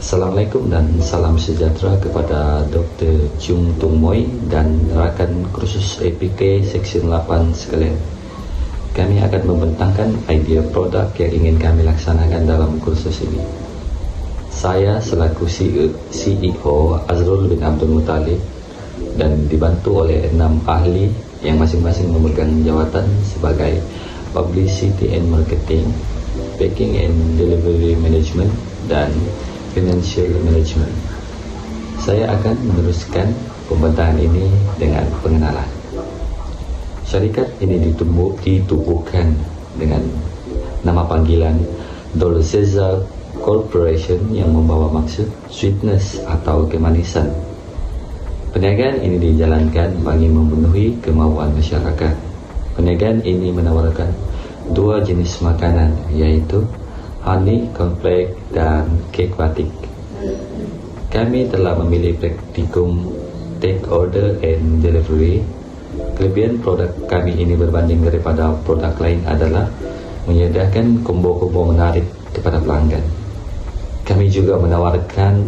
Assalamualaikum dan salam sejahtera kepada Dr. Chung Tung Moy dan rakan kursus APK Seksyen 8 sekalian. Kami akan membentangkan idea produk yang ingin kami laksanakan dalam kursus ini. Saya selaku CEO Azrul bin Abdul Muttalib dan dibantu oleh 6 ahli yang masing-masing memegang jawatan sebagai Publicity and Marketing, Packing and Delivery Management, dan Financial Management. Saya akan meneruskan pembentangan ini dengan pengenalan. Syarikat ini ditubuhkan dengan nama panggilan Dolcezza Corporation yang membawa maksud sweetness atau kemanisan. Perniagaan ini dijalankan bagi memenuhi kemahuan masyarakat. Perniagaan ini menawarkan 2 jenis makanan, yaitu honey cornflake dan kek batik. Kami telah memilih praktikum take order and delivery. Kelebihan produk kami ini berbanding daripada produk lain adalah menyediakan combo-combo menarik kepada pelanggan. Kami juga menawarkan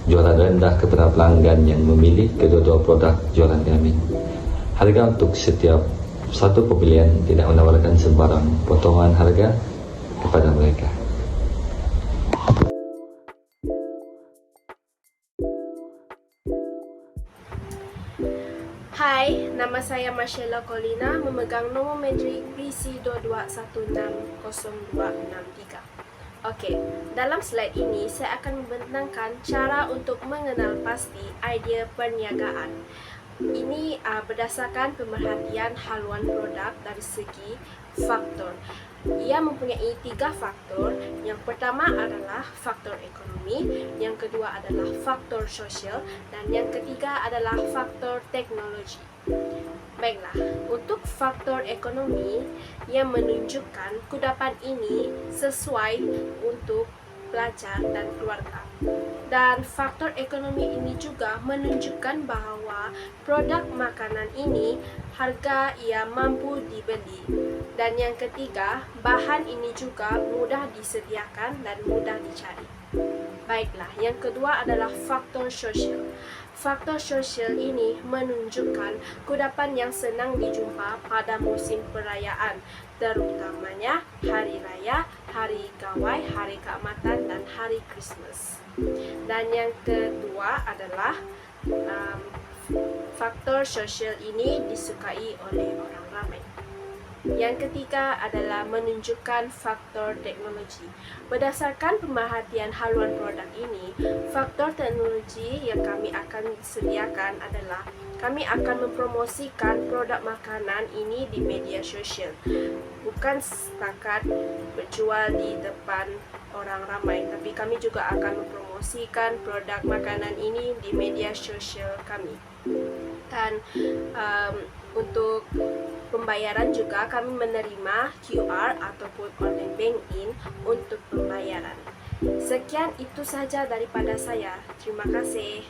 jualan rendah kepada pelanggan yang memilih kedua-dua produk jualan kami. Harga untuk setiap satu pembelian tidak menawarkan sembarang potongan harga kepada mereka. Hai, nama saya Marcella Colina, memegang nombor metrik BC22160263. Okey, dalam slide ini saya akan membentangkan cara untuk mengenal pasti idea perniagaan. Ini berdasarkan pemerhatian haluan produk dari segi faktor. Ia mempunyai 3 faktor. Yang pertama adalah faktor ekonomi, yang kedua adalah faktor sosial, dan yang ketiga adalah faktor teknologi. Baiklah, untuk faktor ekonomi yang menunjukkan kudapan ini sesuai untuk pelajar dan keluarga. Dan faktor ekonomi ini juga menunjukkan bahawa produk makanan ini harga ia mampu dibeli. Dan yang ketiga, bahan ini juga mudah disediakan dan mudah dicari. Baiklah, yang kedua adalah faktor sosial. Faktor sosial ini menunjukkan kudapan yang senang dijumpa pada musim perayaan, terutamanya Hari Raya, Hari Gawai, Hari Keamatan, dan Hari Christmas. Dan yang kedua adalah faktor sosial ini disukai oleh orang ramai. Yang ketiga adalah menunjukkan faktor teknologi. Berdasarkan pemerhatian haluan produk ini, faktor teknologi yang kami akan sediakan adalah kami akan mempromosikan produk makanan ini di media sosial. Bukan setakat berjual di depan orang ramai, tapi kami juga akan mempromosikan produk makanan ini di media sosial kami. Dan untuk pembayaran juga kami menerima QR ataupun online banking untuk pembayaran. Sekian itu sahaja daripada saya. Terima kasih.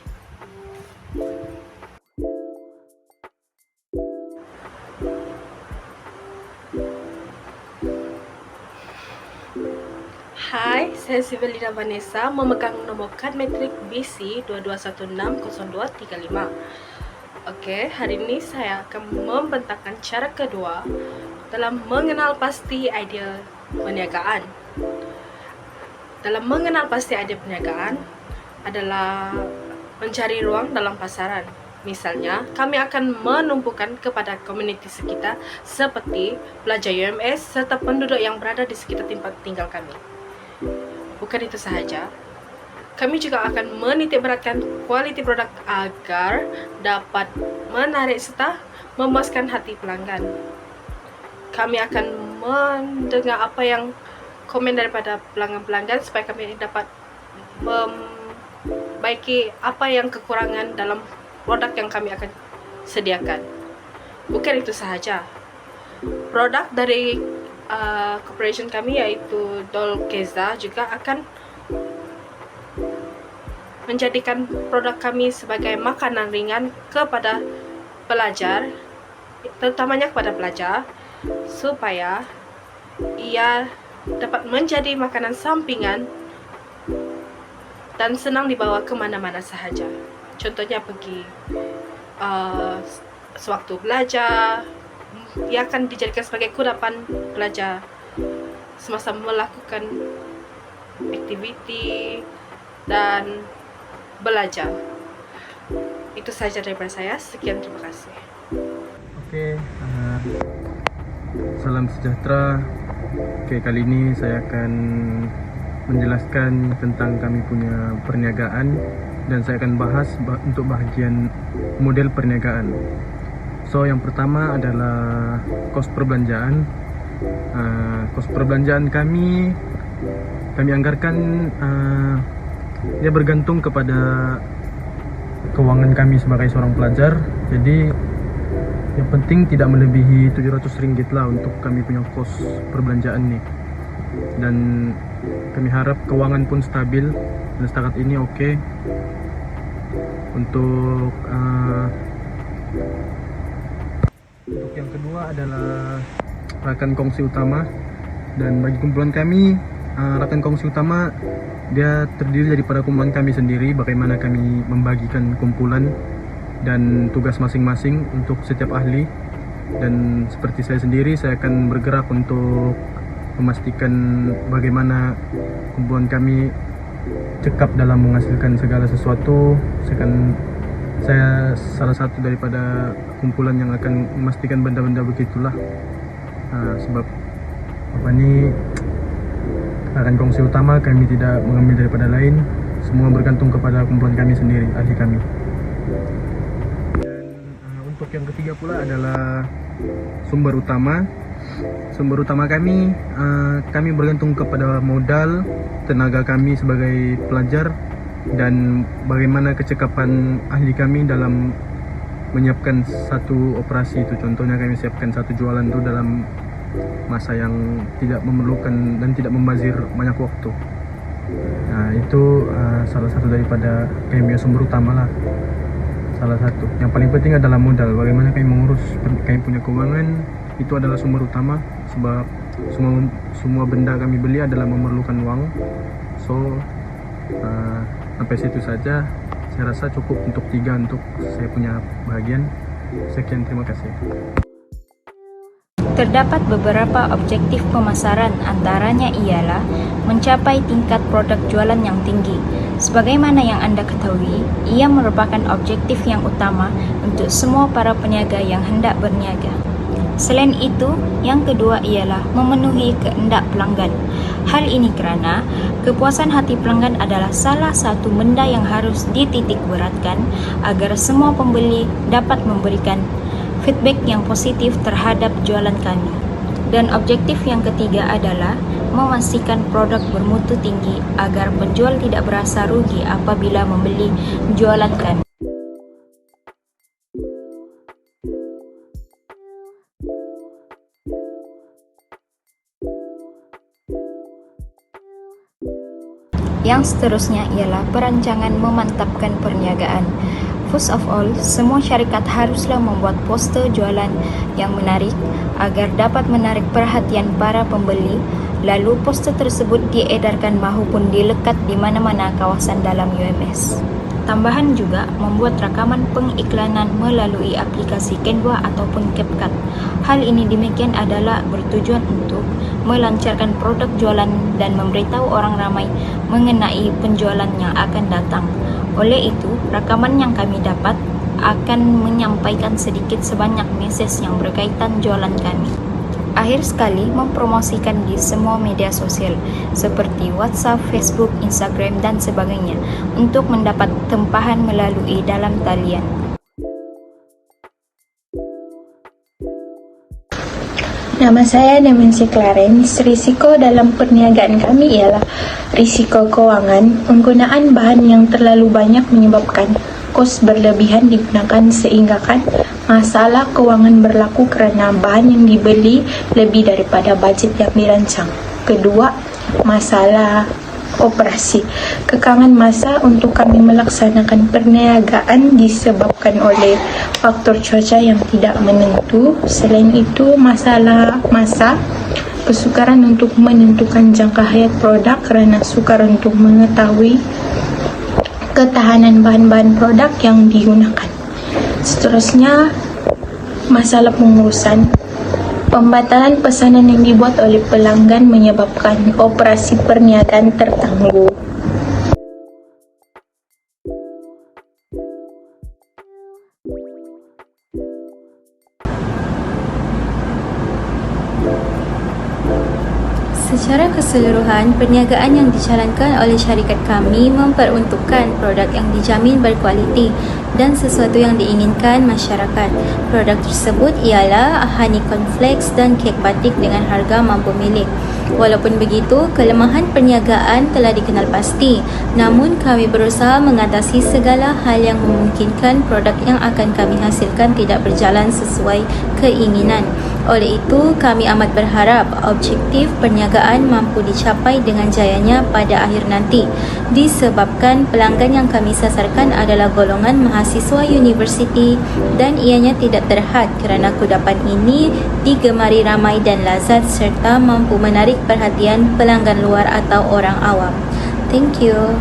Hai, saya Sivelina Vanessa, memegang nombor kad metrik BC22160235. Okey, hari ini saya akan membentangkan cara kedua dalam mengenal pasti idea perniagaan. Dalam mengenal pasti idea perniagaan adalah mencari ruang dalam pasaran. Misalnya, kami akan menumpukan kepada komuniti sekitar seperti pelajar UMS serta penduduk yang berada di sekitar tempat tinggal kami. Bukan itu sahaja, kami juga akan menitikberatkan kualiti produk agar dapat menarik serta memuaskan hati pelanggan. Kami akan mendengar apa yang komen daripada pelanggan-pelanggan supaya kami dapat membaiki apa yang kekurangan dalam produk yang kami akan sediakan. Bukan itu sahaja, produk dari corporation kami iaitu Dolcezza juga akan menjadikan produk kami sebagai makanan ringan kepada pelajar, terutamanya kepada pelajar, supaya ia dapat menjadi makanan sampingan dan senang dibawa kemana-mana sahaja. Contohnya pergi sewaktu belajar, ia akan dijadikan sebagai kudapan belajar semasa melakukan aktiviti dan belajar. Itu saja daripada saya. Sekian, terima kasih. Oke, salam sejahtera. Oke, kali ini saya akan menjelaskan tentang kami punya perniagaan dan saya akan bahas untuk bahagian model perniagaan. So, yang pertama adalah kos perbelanjaan. Kos perbelanjaan kami anggarkan dia bergantung kepada keuangan kami sebagai seorang pelajar. Jadi yang penting tidak melebihi RM700 lah untuk kami punya kos perbelanjaan nih. Dan kami harap keuangan pun stabil dan setakat ini oke. Untuk yang kedua adalah rakan kongsi utama. Dan bagi kumpulan kami, rakan kongsi utama dia terdiri daripada kumpulan kami sendiri, bagaimana kami membagikan kumpulan dan tugas masing-masing untuk setiap ahli. Dan seperti saya sendiri, saya akan bergerak untuk memastikan bagaimana kumpulan kami cekap dalam menghasilkan segala sesuatu. Saya salah satu daripada kumpulan yang akan memastikan benda-benda begitulah. Sebab akan kongsi utama kami tidak mengambil daripada lain, semua bergantung kepada kumpulan kami sendiri, ahli kami. Dan untuk yang ketiga pula adalah sumber utama. Sumber utama kami bergantung kepada modal, tenaga kami sebagai pelajar, dan bagaimana kecekapan ahli kami dalam menyiapkan satu operasi itu. Contohnya kami siapkan satu jualan itu dalam masa yang tidak memerlukan dan tidak membazir banyak waktu. Nah, itu salah satu daripada kami punya sumber utama lah. Salah satu. Yang paling penting adalah modal. Bagaimana kami mengurus kami punya keuangan, itu adalah sumber utama. Sebab semua benda kami beli adalah memerlukan uang. So, sampai situ saja. Saya rasa cukup untuk 3 untuk saya punya bahagian. Sekian, terima kasih. Terdapat beberapa objektif pemasaran, antaranya ialah mencapai tingkat produk jualan yang tinggi. Sebagaimana yang Anda ketahui, ia merupakan objektif yang utama untuk semua para peniaga yang hendak berniaga. Selain itu, yang kedua ialah memenuhi kehendak pelanggan. Hal ini kerana kepuasan hati pelanggan adalah salah satu benda yang harus dititik beratkan agar semua pembeli dapat memberikan feedback yang positif terhadap jualan kami. Dan objektif yang ketiga adalah memastikan produk bermutu tinggi agar penjual tidak berasa rugi apabila membeli jualan kami. Yang seterusnya ialah perancangan memantapkan perniagaan. First of all, semua syarikat haruslah membuat poster jualan yang menarik agar dapat menarik perhatian para pembeli. Lalu poster tersebut diedarkan maupun dilekat di mana-mana kawasan dalam UMS. Tambahan juga membuat rakaman pengiklanan melalui aplikasi Canva ataupun CapCut. Hal ini demikian adalah bertujuan untuk melancarkan produk jualan dan memberitahu orang ramai mengenai penjualan yang akan datang. Oleh itu, rakaman yang kami dapat akan menyampaikan sedikit sebanyak mesej yang berkaitan jualan kami. Akhir sekali, mempromosikan di semua media sosial seperti WhatsApp, Facebook, Instagram, dan sebagainya untuk mendapat tempahan melalui dalam talian. Nama saya Demensi Clarence. Risiko dalam perniagaan kami ialah risiko keuangan. Penggunaan bahan yang terlalu banyak menyebabkan kos berlebihan digunakan sehingga masalah keuangan berlaku kerana bahan yang dibeli lebih daripada bajet yang dirancang. Kedua, masalah operasi. Kekangan masa untuk kami melaksanakan perniagaan disebabkan oleh faktor cuaca yang tidak menentu. Selain itu, masalah masa. Kesukaran untuk menentukan jangka hayat produk kerana sukar untuk mengetahui ketahanan bahan-bahan produk yang digunakan. Seterusnya, masalah pengurusan. Pembatalan pesanan yang dibuat oleh pelanggan menyebabkan operasi perniagaan tertangguh. Secara keseluruhan, perniagaan yang dijalankan oleh syarikat kami memperuntukkan produk yang dijamin berkualiti dan sesuatu yang diinginkan masyarakat. Produk tersebut ialah honey cornflakes dan kek batik dengan harga mampu milik. Walaupun begitu, kelemahan perniagaan telah dikenal pasti. Namun, kami berusaha mengatasi segala hal yang memungkinkan produk yang akan kami hasilkan tidak berjalan sesuai keinginan. Oleh itu, kami amat berharap objektif perniagaan mampu dicapai dengan jayanya pada akhir nanti. Disebabkan pelanggan yang kami sasarkan adalah golongan mahasiswa universiti dan ianya tidak terhad kerana kudapan ini digemari ramai dan lazat serta mampu menarik perhatian pelanggan luar atau orang awam. Thank you.